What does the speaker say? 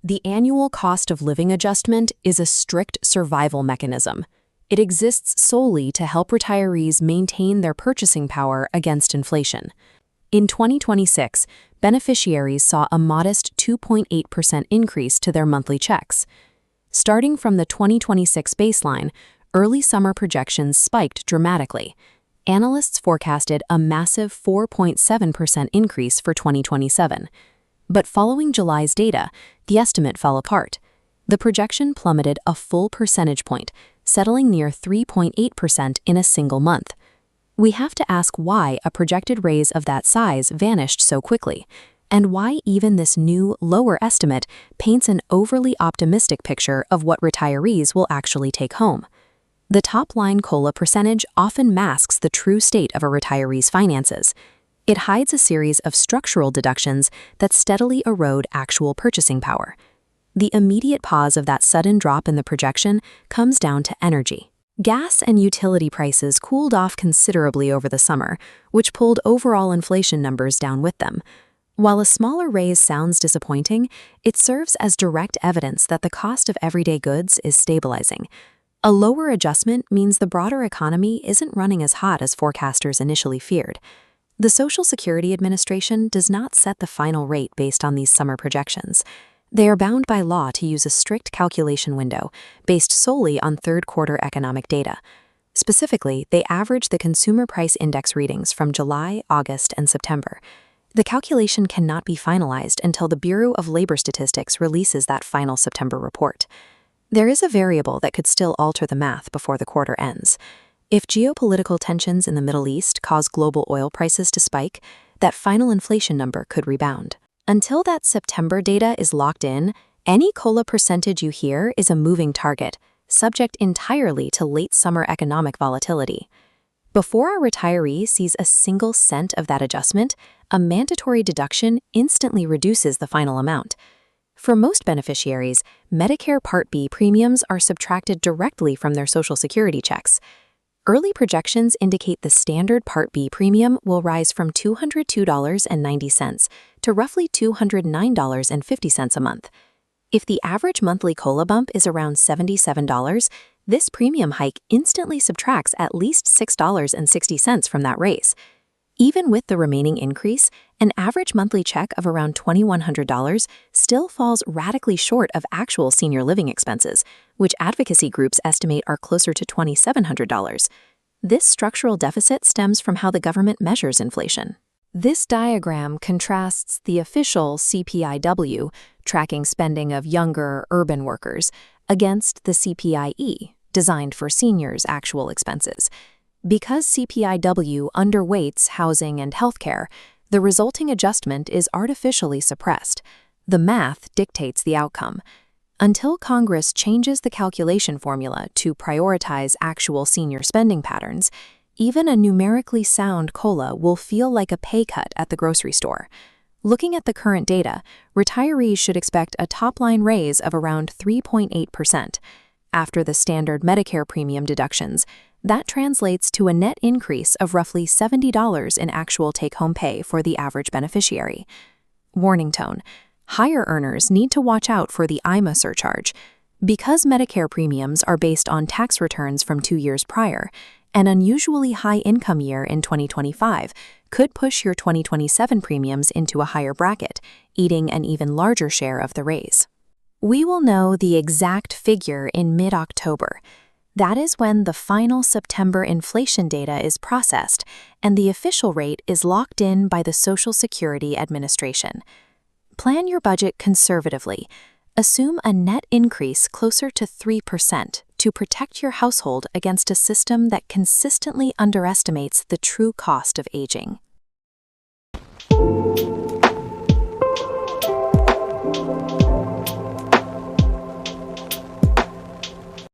The annual cost of living adjustment is a strict survival mechanism. It exists solely to help retirees maintain their purchasing power against inflation. In 2026, beneficiaries saw a modest 2.8% increase to their monthly checks. Starting from the 2026 baseline, early summer projections spiked dramatically. Analysts forecasted a massive 4.7% increase for 2027. But following July's data, the estimate fell apart. The projection plummeted a full percentage point, settling near 3.8% in a single month. We have to ask why a projected raise of that size vanished so quickly, and why even this new, lower estimate paints an overly optimistic picture of what retirees will actually take home. The top-line COLA percentage often masks the true state of a retiree's finances. It hides a series of structural deductions that steadily erode actual purchasing power. The immediate pause of that sudden drop in the projection comes down to energy. Gas and utility prices cooled off considerably over the summer, which pulled overall inflation numbers down with them. While a smaller raise sounds disappointing, it serves as direct evidence that the cost of everyday goods is stabilizing. A lower adjustment means the broader economy isn't running as hot as forecasters initially feared. The Social Security Administration does not set the final rate based on these summer projections. They are bound by law to use a strict calculation window based solely on third-quarter economic data. Specifically, they average the Consumer Price Index readings from July, August, and September. The calculation cannot be finalized until the Bureau of Labor Statistics releases that final September report. There is a variable that could still alter the math before the quarter ends. If geopolitical tensions in the Middle East cause global oil prices to spike, that final inflation number could rebound. Until that September data is locked in, any COLA percentage you hear is a moving target, subject entirely to late summer economic volatility. Before a retiree sees a single cent of that adjustment, a mandatory deduction instantly reduces the final amount. For most beneficiaries, Medicare Part B premiums are subtracted directly from their Social Security checks. Early projections indicate the standard Part B premium will rise from $202.90 to roughly $209.50 a month. If the average monthly COLA bump is around $77, this premium hike instantly subtracts at least $6.60 from that raise. Even with the remaining increase, an average monthly check of around $2,100 still falls radically short of actual senior living expenses, which advocacy groups estimate are closer to $2,700. This structural deficit stems from how the government measures inflation. This diagram contrasts the official CPI-W, tracking spending of younger urban workers, against the CPI-E, designed for seniors' actual expenses. Because CPI-W underweights housing and healthcare, the resulting adjustment is artificially suppressed. The math dictates the outcome. Until Congress changes the calculation formula to prioritize actual senior spending patterns, even a numerically sound COLA will feel like a pay cut at the grocery store. Looking at the current data, retirees should expect a top-line raise of around 3.8%. After the standard Medicare premium deductions, that translates to a net increase of roughly $70 in actual take-home pay for the average beneficiary. Warning tone: higher earners need to watch out for the IMA surcharge. Because Medicare premiums are based on tax returns from 2 years prior, an unusually high income year in 2025 could push your 2027 premiums into a higher bracket, eating an even larger share of the raise. We will know the exact figure in mid-October. That is when the final September inflation data is processed and the official rate is locked in by the Social Security Administration. Plan your budget conservatively. Assume a net increase closer to 3% to protect your household against a system that consistently underestimates the true cost of aging.